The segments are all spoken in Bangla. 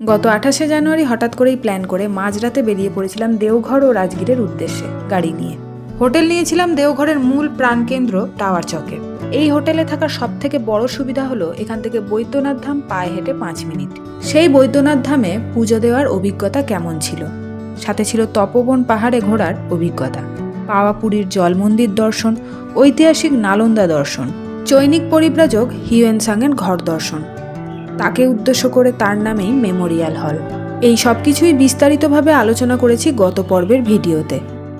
গত 28শে জানুয়ারি হঠাৎ করেই প্ল্যান করে মাঝরাতে বেরিয়ে পড়েছিলাম দেওঘর ও রাজগীরের উদ্দেশ্যে গাড়ি নিয়ে। হোটেল নিয়েছিলাম দেওঘরের মূল প্রাণকেন্দ্র টাওয়ার চকে। এই হোটেলে থাকার সব থেকে বড় সুবিধা হলো এখান থেকে বৈদ্যনাথ ধাম পায়ে হেঁটে 5 মিনিট। সেই বৈদ্যনাথ ধামে পুজো দেওয়ার অভিজ্ঞতা কেমন ছিল, সাথে ছিল তপোবন পাহাড়ে ঘোরার অভিজ্ঞতা, পাওয়াপুরীর জল মন্দির দর্শন, ঐতিহাসিক নালন্দা দর্শন, চৈনিক পরিব্রাজক হিউয়েনসাংয়ের ঘর দর্শন, তাকে উদ্দেশ্য করে তার নামেই মেমোরিয়াল হল। এই সব কিছুই বিস্তারিতভাবে আলোচনা করেছি গত পর্বের ভিডিওতে।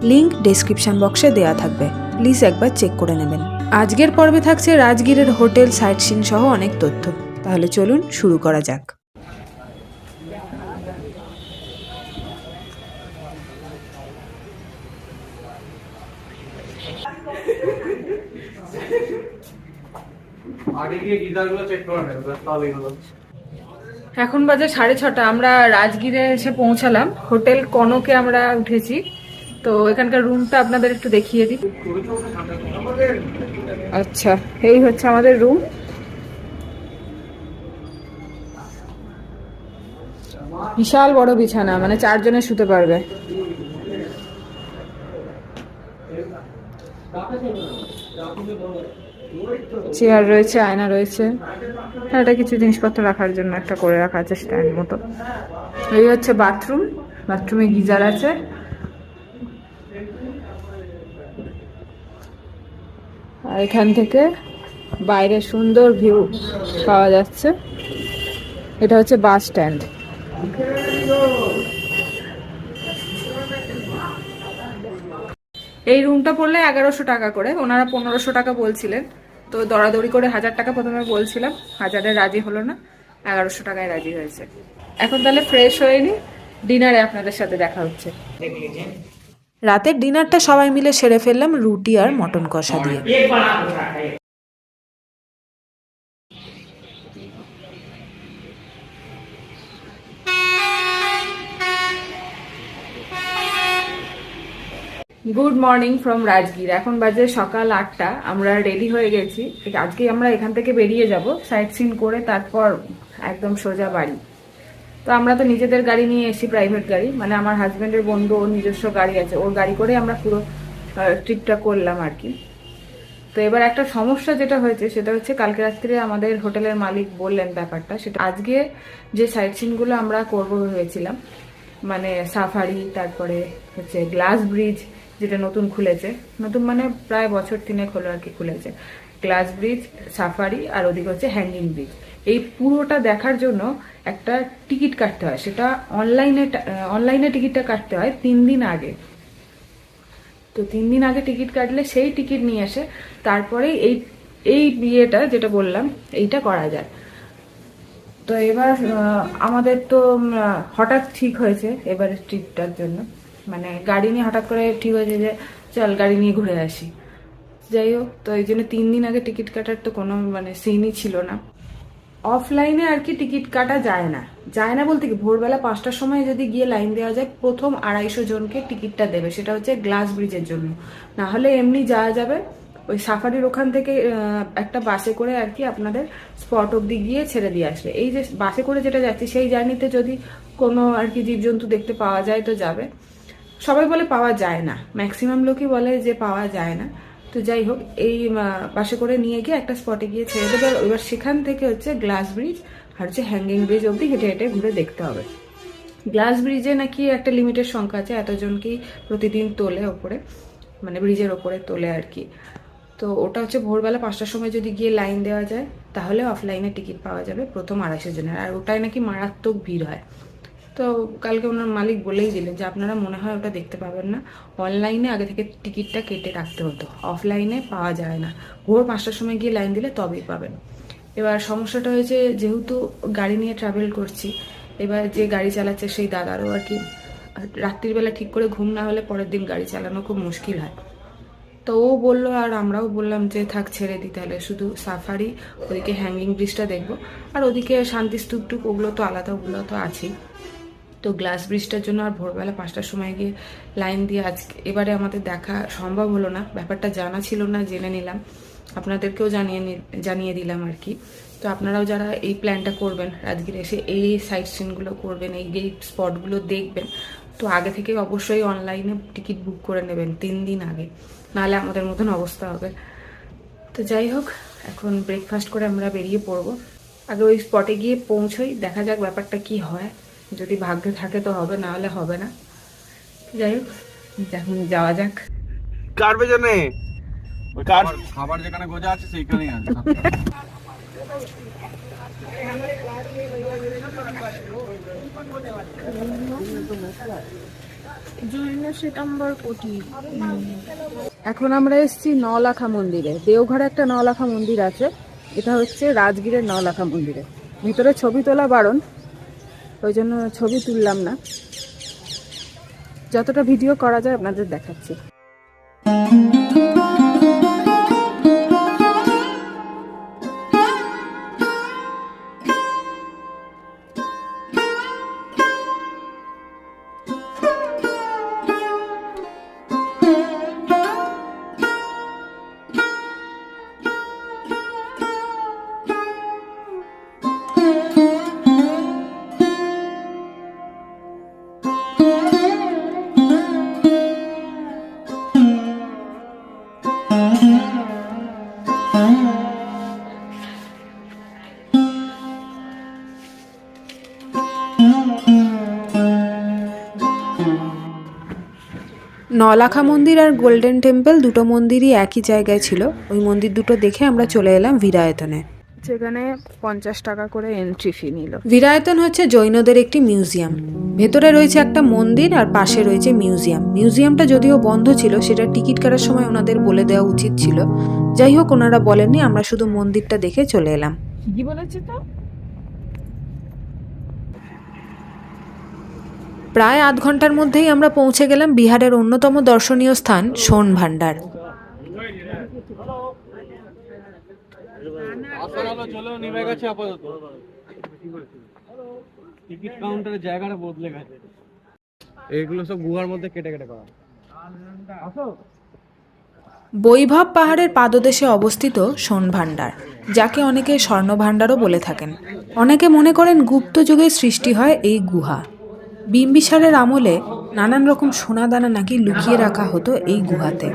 লিংক ডেসক্রিপশন বক্সে দেয়া থাকবে, প্লিজ একবার চেক করে নেবেন। আজকের পর্বে থাকছে রাজগীরের হোটেল, সাইট সিন সহ অনেক তথ্য। তাহলে চলুন শুরু করা যাক। এখন বাজে 6:30। আমরা রাজগীরে এসে পৌঁছালাম। হোটেল কনকে আমরা উঠেছি। তো এখানকার রুমটা আপনাদের একটু দেখিয়ে দিই। আচ্ছা, এই হচ্ছে আমাদের রুম। বিশাল বড় বিছানা, মানে 4 জনে শুতে পারবে। চেয়ার রয়েছে, আয়না রয়েছে, এটা কিছু জিনিসপত্র রাখার জন্য একটা করে রাখা আছে স্ট্যান্ড মতো। এই হচ্ছে বাথরুম, বাথরুমে গিজার আছে। আর এখান থেকে বাইরে সুন্দর ভিউ পাওয়া যাচ্ছে। এটা হচ্ছে বাস স্ট্যান্ড। এই রুমটা পড়লে 1100 টাকা করে, ওনারা 1500 টাকা বলছিলেন। তো দরাদরি করে 1000 টাকা প্রথমে বলছিলাম, 1000-এ রাজি হলো না, 1100 টাকায় রাজি হয়েছে। এখন তাহলে ফ্রেশ হয়ে নি, ডিনারে আপনাদের সাথে দেখা হচ্ছে। রাতের ডিনারটা সবাই মিলে সেরে ফেললাম রুটি আর মটন কষা দিয়ে। Good morning from Rajgir. এখন বাজে সকাল 8টা। আমরা রেডি হয়ে গেছি। আজকে আমরা এখান থেকে বেরিয়ে যাব সাইট সিন করে, তারপর একদম সোজা বাড়ি। তো আমরা তো নিজেদের গাড়ি নিয়ে এসি, প্রাইভেট গাড়ি, মানে আমার হাজব্যান্ডের বন্ধু, ওর নিজস্ব গাড়ি আছে, ওর গাড়ি করে আমরা পুরো ট্রিপটা করলাম আর কি। তো এবার একটা সমস্যা যেটা হয়েছে সেটা হচ্ছে কালকে রাত্রে আমাদের হোটেলের মালিক বললেন ব্যাপারটা, সেটা আজকে যে সাইট সিনগুলো আমরা করবো ভেবেছিলাম, মানে সাফারি, তারপরে হচ্ছে গ্লাস ব্রিজ যেটা নতুন খুলেছে, নতুন মানে প্রায় বছর 3 হলো আর কি খুলেছে, গ্লাস ব্রিজ, সাফারি, আর ওদিকে হচ্ছে হ্যাঙ্গিং ব্রিজ। এই পুরোটা দেখার জন্য একটা টিকিট কাটতে হয়। সেটা অনলাইনে টিকিটটা কাটতে হয় 3 দিন আগে। তো 3 দিন আগে টিকিট কাটলে সেই টিকিট নিয়ে এসে তারপরে এই বিয়েটা যেটা বললাম এইটা করা যায়। তো এবার আমাদের তো হঠাৎ ঠিক হয়েছে এবারের ট্রিপটার জন্য, মানে গাড়ি নিয়ে হঠাৎ করে ঠিক হয়েছে যে চল গাড়ি নিয়ে ঘুরে আসি। যাই হোক, তো এই জন্য 3 দিন আগে টিকিট কাটার তো কোনো মানে সিনই ছিল না। অফলাইনে আর কি টিকিট কাটা যায় না, যায় না বলতে কি, ভোরবেলা 5টার সময় যদি গিয়ে লাইন দেওয়া যায়, প্রথম 250 জনকে টিকিটটা দেবে, সেটা হচ্ছে গ্লাস ব্রিজের জন্য। না হলে এমনি যাওয়া যাবে ওই সাফারির ওখান থেকে একটা বাসে করে আর কি আপনাদের স্পট অব্দি গিয়ে ছেড়ে দিয়ে আসবে। এই যে বাসে করে যেটা যাচ্ছে সেই জার্নিতে যদি কোনো আর কি জীবজন্তু দেখতে পাওয়া যায় তো যাবে। সবাই বলে পাওয়া যায় না, ম্যাক্সিমাম লোকই বলে যে পাওয়া যায় না। তো যাই হোক, এই বাসে করে নিয়ে গিয়ে একটা স্পটে গিয়ে ছেড়ে দেবে। এবার সেখান থেকে হচ্ছে গ্লাস ব্রিজ আর হচ্ছে হ্যাঙ্গিং ব্রিজ অব্দি হেঁটে হেঁটে ঘুরে দেখতে হবে। গ্লাস ব্রিজে নাকি একটা লিমিটেড সংখ্যা আছে, এতজনকেই প্রতিদিন তোলে ওপরে, মানে ব্রিজের ওপরে তোলে আর কি। তো ওটা হচ্ছে ভোরবেলা 5টার সময় যদি গিয়ে লাইন দেওয়া যায় তাহলে অফলাইনে টিকিট পাওয়া যাবে প্রথম 250 জনের, আর ওটাই নাকি মারাত্মক ভিড় হয়। তো কালকে ওনার মালিক বলেই দিলেন যে আপনারা মনে হয় ওটা দেখতে পাবেন না, অনলাইনে আগে থেকে টিকিটটা কেটে রাখতে হতো, অফলাইনে পাওয়া যায় না, ভোর 5টার সময় গিয়ে লাইন দিলে তবেই পাবেন। এবার সমস্যাটা হয়েছে যেহেতু গাড়ি নিয়ে ট্রাভেল করছি, এবার যে গাড়ি চালাচ্ছে সেই দাদারও আর কি রাত্রিবেলা ঠিক করে ঘুম না হলে পরের দিন গাড়ি চালানো খুব মুশকিল হয়। তো ও বললো আর আমরাও বললাম যে থাক ছেড়ে দিই, তাহলে শুধু সাফারি, ওদিকে হ্যাঙ্গিং ব্রিজটা দেখবো, আর ওদিকে শান্তিস্তূপ টুপ ওগুলো তো আলাদা, ওগুলো তো আছেই। তো গ্লাস ব্রিজটার জন্য আর ভোরবেলা 5টার সময় গিয়ে লাইন দিয়ে আজকে এবারে আমাদের দেখা সম্ভব হলো না। ব্যাপারটা জানা ছিল না, জেনে নিলাম, আপনাদেরকেও জানিয়ে দিলাম আর কি। তো আপনারাও যারা এই প্ল্যানটা করবেন রাজগীরে এসে এই সাইট সিনগুলো করবেন, এই স্পটগুলো দেখবেন, তো আগে থেকে অবশ্যই অনলাইনে টিকিট বুক করে নেবেন 3 দিন আগে, নাহলে আমাদের মতন অবস্থা হবে। তো যাই হোক, এখন ব্রেকফাস্ট করে আমরা বেরিয়ে পড়বো। আগে ওই স্পটে গিয়ে পৌঁছোই, দেখা যাক ব্যাপারটা কি হয়, যদি ভাগ্যে থাকে তো হবে, না হলে হবে না। যাই হোক, এখন যাওয়া যাক। কার পেছনে খাবার যেখানে গোজা আছে সেইখানেই আছে। এখন আমরা এসেছি নলাখা মন্দিরে। দেওঘরে একটা নলাখা মন্দির আছে, এটা হচ্ছে রাজগীরের নলাখা মন্দিরে। ভিতরে ছবি তোলা বারণ, ওই জন্য ছবি তুললাম না, যতটা ভিডিও করা যায় আপনাদের দেখাচ্ছি। নলাখা মন্দির আর গোল্ডেন টেম্পল দুটো মন্দিরই একই জায়গায় ছিল। ওই মন্দির দুটো দেখে আমরা চলে এলাম ভিরায়তনে। সেখানে 50 টাকা করে এন্ট্রি ফি নিল। ভিরায়তন হচ্ছে জৈনদের একটি মিউজিয়াম। ভেতরে রয়েছে একটা মন্দির আর পাশে রয়েছে মিউজিয়াম। মিউজিয়ামটা যদিও বন্ধ ছিল, সেটা টিকিট কাটার সময় ওনাদের বলে দেওয়া উচিত ছিল। যাই হোক, ওনারা বলেননি, আমরা শুধু মন্দিরটা দেখে চলে এলাম। কি বলেছে তো? প্রায় আধ ঘন্টার মধ্যেই আমরা পৌঁছে গেলাম বিহারের অন্যতম দর্শনীয় স্থান সোন ভান্ডার। টিকিট কাউন্টারের জায়গাটা বদলে গেছে, এগুলো সব গুহার মধ্যে কেটে কেটে করা। বৈভব পাহাড়ের পাদদেশে অবস্থিত সোন ভান্ডার, যাকে অনেকে স্বর্ণ ভান্ডারও বলে থাকেন। অনেকে মনে করেন গুপ্ত যুগে সৃষ্টি হয় এই গুহা। বিম্বিসারের আমলে নানান রকম সোনাদানা নাকি লুকিয়ে রাখা হতো এই গুহাতে।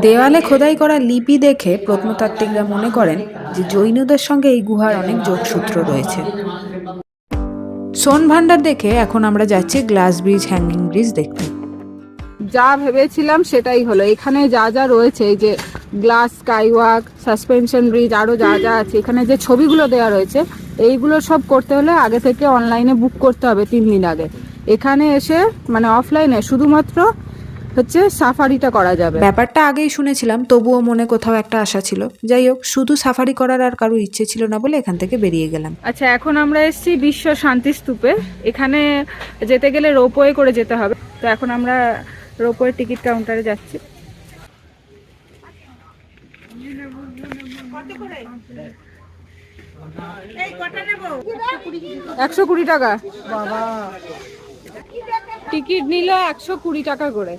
দেওয়ালে খোদাই করা লিপি দেখে প্রত্নতাত্ত্বিকরা মনে করেন যে জৈনদের সঙ্গে এই গুহার অনেক যোগসূত্র রয়েছে। সোন ভান্ডার দেখে এখন আমরা যাচ্ছি গ্লাস ব্রিজ, হ্যাঙ্গিং ব্রিজ দেখতে। যা ভেবেছিলাম সেটাই হলো। এখানে যা যা রয়েছে, এই যে গ্লাস স্কাইওয়াক, সাসপেনশন ব্রিজ, আরো যা যা আছে, এখানে যে ছবিগুলো দেওয়া রয়েছে, এইগুলো সব করতে হলে আগে থেকে অনলাইনে বুক করতে হবে 3 দিন আগে। এখানে এসে মানে অফলাইনে শুধুমাত্র হচ্ছে সাফারিটা করা যাবে। ব্যাপারটা আগেই শুনেছিলাম, তবুও মনে কোথাও একটা আশা ছিল। যাই হোক, শুধু সাফারি করার আর কারো ইচ্ছে ছিল না বলে এখান থেকে বেরিয়ে গেলাম। আচ্ছা, এখন আমরা এসেছি বিশ্ব শান্তি স্তূপে। এখানে যেতে গেলে রোপওয়ে করে যেতে হবে। তো এখন আমরা রোপওয়ে টিকিট কাউন্টারে যাচ্ছি। 120 টাকা বাবা, টিকিট নিল 120 টাকা করে।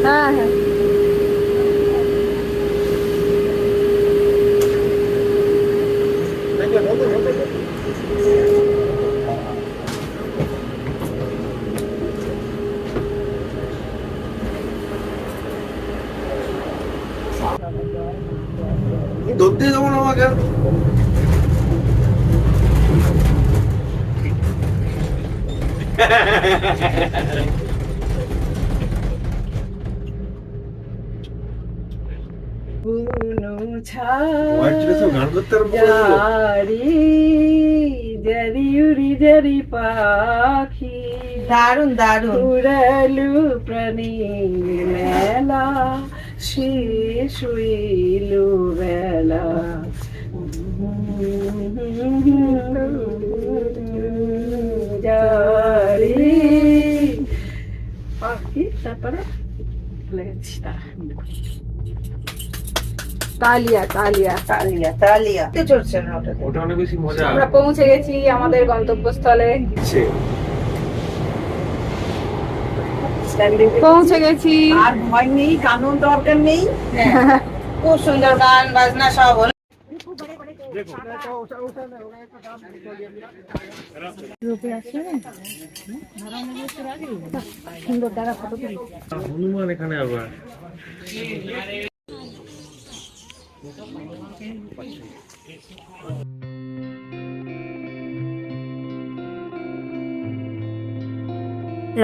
হ্যাঁ হ্যাঁ, ধরতে যাবো না আমাকে। পাখি দারুন দারুন উড়ালু প্রাণী মেলা, শেষ হইলু বেলা। পাখি তারপরে তালিয়া তালিয়া তালিয়া তালিয়া চলছে না, ওটা অনেক বেশি মজা। আমরা পৌঁছে গেছি আমাদের গন্তব্যস্থলে। পৌঁছে গেছি। আর ভয় নেই, কানুন দরকার নেই। খুব সুন্দর গান বাজনা সব হলো। হনুমান এখানে আবার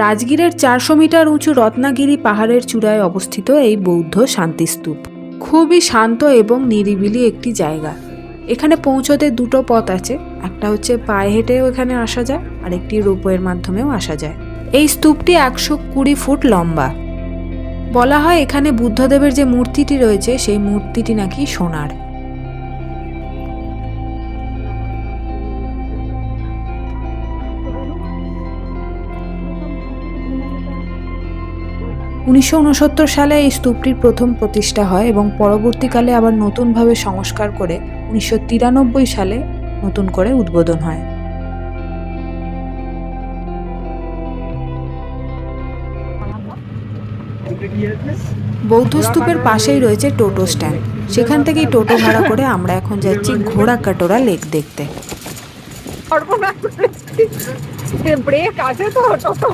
রাজগীরের 400 মিটার উঁচু রত্নাগিরি পাহাড়ের চূড়ায় অবস্থিত এই বৌদ্ধ শান্তিস্তূপ খুবই শান্ত এবং নিরিবিলি একটি জায়গা। এখানে পৌঁছতে দুটো পথ আছে, একটা হচ্ছে পায়ে হেঁটেও এখানে আসা যায়, আর একটি রোপওয়ের মাধ্যমেও আসা যায়। এই স্তূপটি 120 ফুট লম্বা। বলা হয় এখানে বুদ্ধদেবের যে মূর্তিটি রয়েছে সেই মূর্তিটি নাকি সোনার। ঊনিশশো সালে এই স্তূপটির প্রথম প্রতিষ্ঠা হয় এবং পরবর্তীকালে আবার নতুনভাবে সংস্কার করে 1993 সালে নতুন করে উদ্বোধন হয়। বৌদ্ধ স্তূপের পাশেই রয়েছে টোটো স্ট্যান্ড। সেখান থেকেই টোটো ভাড়া করে আমরা এখন যাচ্ছি ঘোড়াকাটোরা লেক দেখতে। ব্রেক আছে তো, টোটো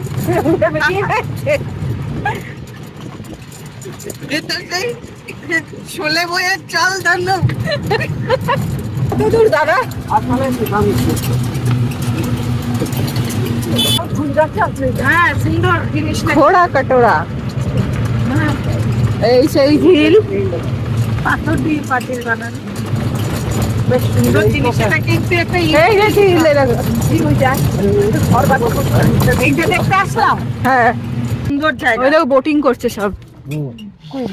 শোলে বইয়ের চাল দাঁড়ো দূর দাদা। হ্যাঁ, সুন্দর জিনিস। ঘোড়া কাটোরা, এই সেই ঝিল, পাথর দিয়ে পাটিল বানানো, বেশ সুন্দর জিনিস। এটা কিন্তু একটা এই যে ঝিল, এরকম। এইটা দেখতে আসলাম। হ্যাঁ, সুন্দর জায়গা। ওই দেখো বোটিং করছে সব।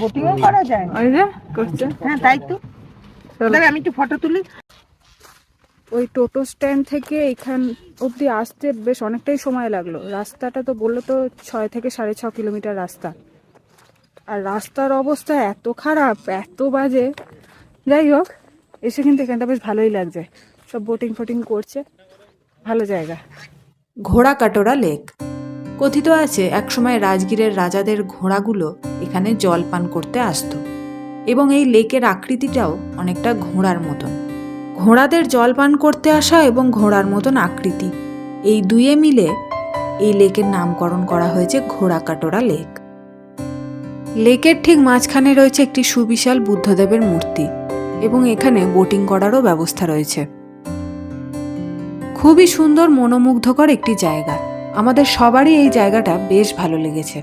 বোটিংও করা যায়। ওই যে করছে। হ্যাঁ, তাই তো। দেখ, আমি একটু ফটো তুলি। ওই টোটো স্ট্যান্ড থেকে এখান অবধি আসতে বেশ অনেকটাই সময় লাগলো। রাস্তাটা তো বললো তো 6 থেকে 6.5 কিলোমিটার রাস্তা, আর রাস্তার অবস্থা এত খারাপ, এত বাজে। যাই হোক, এসে কিন্তু এখানটা বেশ ভালোই লাগছে, সব বোটিং ফোটিং করছে, ভালো জায়গা। ঘোড়াকাটোরা লেক কথিত আছে একসময় রাজগীরের রাজাদের ঘোড়াগুলো এখানে জল পান করতে আসতো এবং এই লেকের আকৃতিটাও অনেকটা ঘোড়ার মতন। ঘোড়াদের জল পান করতে আসা এবং ঘোড়ার মতন আকৃতি, এই দুয়ে মিলে এই লেকের নামকরণ করা হয়েছে ঘোড়াকাটোরা লেক। লেকের ঠিক মাঝখানে রয়েছে একটি সুবিশাল বুদ্ধদেবের মূর্তি এবং এখানে বোটিং করারও ব্যবস্থা রয়েছে। খুবই সুন্দর মনোমুগ্ধকর একটি জায়গা। আমাদের সবারই এই জায়গাটা বেশ ভালো লেগেছে।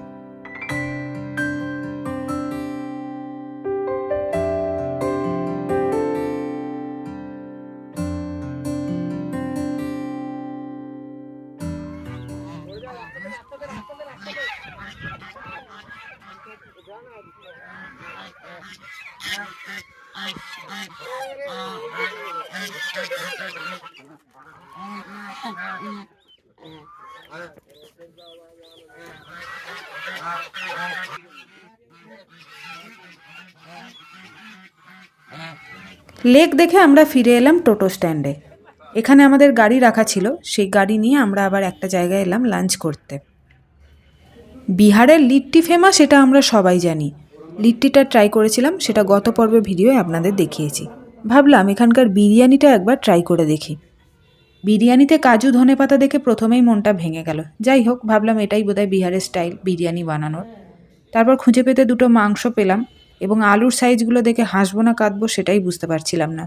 লেক দেখে আমরা ফিরে এলাম টোটো স্ট্যান্ডে। এখানে আমাদের গাড়ি রাখা ছিল, সেই গাড়ি নিয়ে আমরা আবার একটা জায়গায় এলাম লাঞ্চ করতে। বিহারের লিট্টি ফেমাস, এটা আমরা সবাই জানি। লিট্টিটা ট্রাই করেছিলাম, সেটা গত পর্বে ভিডিওয়ে আপনাদের দেখিয়েছি। ভাবলাম এখানকার বিরিয়ানিটা একবার ট্রাই করে দেখি। বিরিয়ানিতে কাজু ধনেপাতা দেখে প্রথমেই মনটা ভেঙে গেল। যাই হোক, ভাবলাম এটাই বোধহয় বিহারের স্টাইল বিরিয়ানি বানানোর। তারপর খুঁজে পেতে দুটো মাংস পেলাম এবং আলুর সাইজগুলো দেখে হাসবো না কাঁদবো সেটাই বুঝতে পারছিলাম না।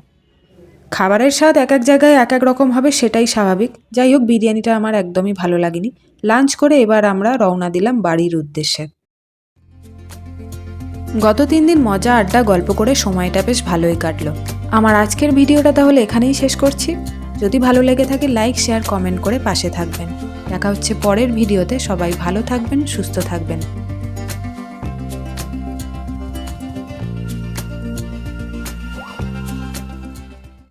খাবারের স্বাদ এক এক জায়গায় এক এক রকম হবে, সেটাই স্বাভাবিক। যাই হোক, বিরিয়ানিটা আমার একদমই ভালো লাগেনি। লাঞ্চ করে এবার আমরা রওনা দিলাম বাড়ির উদ্দেশ্যে। গত 3 দিন মজা আড্ডা গল্প করে সময়টা বেশ ভালোই কাটলো। আমার আজকের ভিডিওটা তাহলে এখানেই শেষ করছি। যদি ভালো লেগে থাকে লাইক, শেয়ার, কমেন্ট করে পাশে থাকবেন। দেখা হচ্ছে পরের ভিডিওতে। সবাই ভালো থাকবেন, সুস্থ থাকবেন।